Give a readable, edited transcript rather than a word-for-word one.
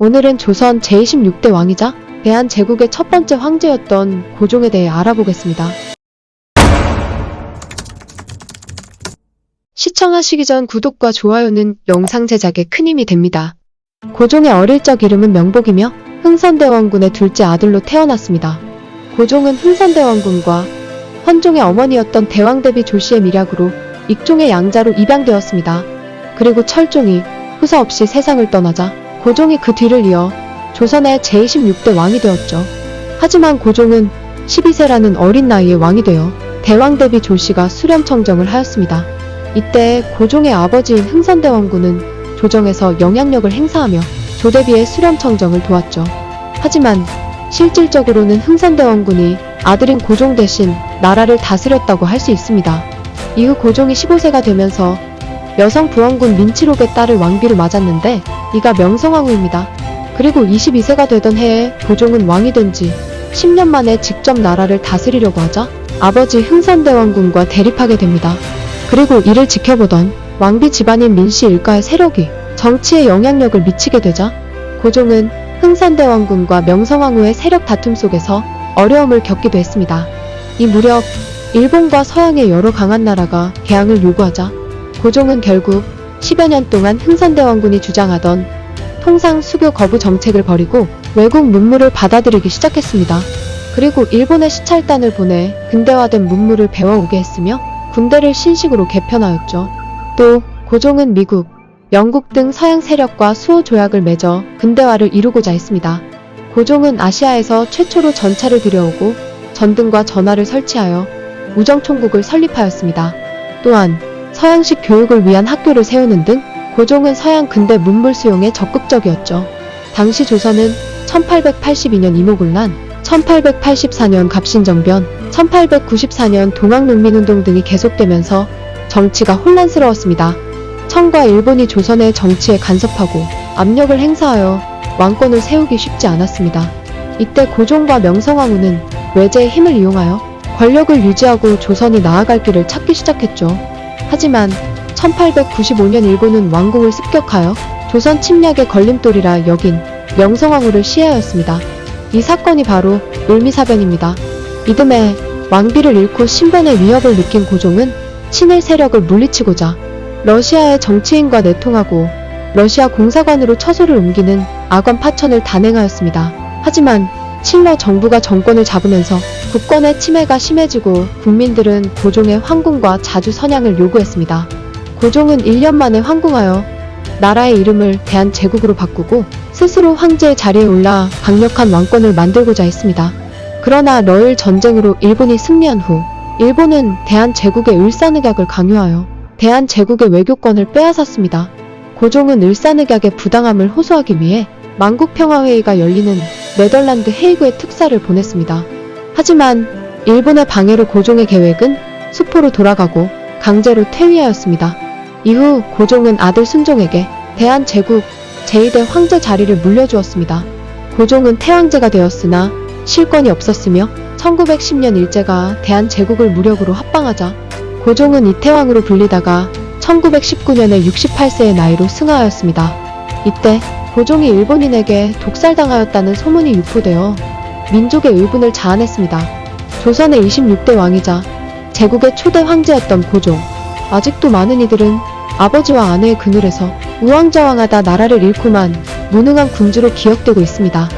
오늘은 조선 제26대 왕이자 대한제국의 첫 번째 황제였던 고종에 대해 알아보겠습니다. 시청하시기 전 구독과 좋아요는 영상 제작에 큰 힘이 됩니다. 고종의 어릴 적 이름은 명복이며 흥선대원군의 둘째 아들로 태어났습니다. 고종은 흥선대원군과 헌종의 어머니였던 대왕대비 조씨의 밀약으로 익종의 양자로 입양되었습니다. 그리고 철종이 후사 없이 세상을 떠나자 고종이 그 뒤를 이어 조선의 제26대 왕이 되었죠. 하지만 고종은 12세라는 어린 나이에 왕이 되어 대왕대비 조씨가 수렴청정을 하였습니다. 이때 고종의 아버지인 흥선대원군은 조정에서 영향력을 행사하며 조대비의 수렴청정을 도왔죠. 하지만 실질적으로는 흥선대원군이 아들인 고종 대신 나라를 다스렸다고 할 수 있습니다. 이후 고종이 15세가 되면서 여성 부원군 민치록의 딸을 왕비로 맞았는데 이가 명성황후입니다. 그리고 22세가 되던 해에 고종은 왕이 된 지 10년 만에 직접 나라를 다스리려고 하자 아버지 흥선대원군과 대립하게 됩니다. 그리고 이를 지켜보던 왕비 집안인 민씨 일가의 세력이 정치에 영향력을 미치게 되자 고종은 흥선대원군과 명성황후의 세력 다툼 속에서 어려움을 겪기도 했습니다. 이 무렵 일본과 서양의 여러 강한 나라가 개항을 요구하자 고종은 결국 10여 년 동안 흥선대원군이 주장하던 통상 수교 거부 정책을 버리고 외국 문물을 받아들이기 시작했습니다. 그리고 일본에 시찰단을 보내 근대화된 문물을 배워오게 했으며 군대를 신식으로 개편하였죠. 또 고종은 미국, 영국 등 서양 세력과 수호 조약을 맺어 근대화를 이루고자 했습니다. 고종은 아시아에서 최초로 전차를 들여오고 전등과 전화를 설치하여 우정총국을 설립하였습니다. 또한 서양식 교육을 위한 학교를 세우는 등 고종은 서양 근대 문물 수용에 적극적이었죠. 당시 조선은 1882년 이모군란, 1884년 갑신정변, 1894년 동학농민운동 등이 계속되면서 정치가 혼란스러웠습니다. 청과 일본이 조선의 정치에 간섭하고 압력을 행사하여 왕권을 세우기 쉽지 않았습니다. 이때 고종과 명성황후는 외제의 힘을 이용하여 권력을 유지하고 조선이 나아갈 길을 찾기 시작했죠. 하지만 1895년 일본은 왕궁을 습격하여 조선 침략의 걸림돌이라 여긴 명성황후를 시해하였습니다. 이 사건이 바로 을미사변입니다. 이듬해 왕비를 잃고 신변의 위협을 느낀 고종은 친일 세력을 물리치고자 러시아의 정치인과 내통하고 러시아 공사관으로 처소를 옮기는 악원 파천을 단행하였습니다. 하지만 칠러 정부가 정권을 잡으면서 국권의 침해가 심해지고 국민들은 고종의 황궁과 자주 선양을 요구했습니다. 고종은 1년 만에 황궁하여 나라의 이름을 대한제국으로 바꾸고 스스로 황제의 자리에 올라 강력한 왕권을 만들고자 했습니다. 그러나 러일 전쟁으로 일본이 승리한 후 일본은 대한제국의 을사늑약을 강요하여 대한제국의 외교권을 빼앗았습니다. 고종은 을사늑약의 부당함을 호소하기 위해 만국평화회의가 열리는 네덜란드 헤이그에 특사를 보냈습니다. 하지만 일본의 방해로 고종의 계획은 수포로 돌아가고 강제로 퇴위하였습니다. 이후 고종은 아들 순종에게 대한제국 제2대 황제 자리를 물려주었습니다. 고종은 태왕제가 되었으나 실권이 없었으며 1910년 일제가 대한제국을 무력으로 합방하자 고종은 이태왕으로 불리다가 1919년에 68세의 나이로 승하하였습니다. 이때 고종이 일본인에게 독살당하였다는 소문이 유포되어 민족의 의분을 자아냈습니다. 조선의 26대 왕이자 제국의 초대 황제였던 고종. 아직도 많은 이들은 아버지와 아내의 그늘에서 우왕좌왕하다 나라를 잃고만 무능한 군주로 기억되고 있습니다.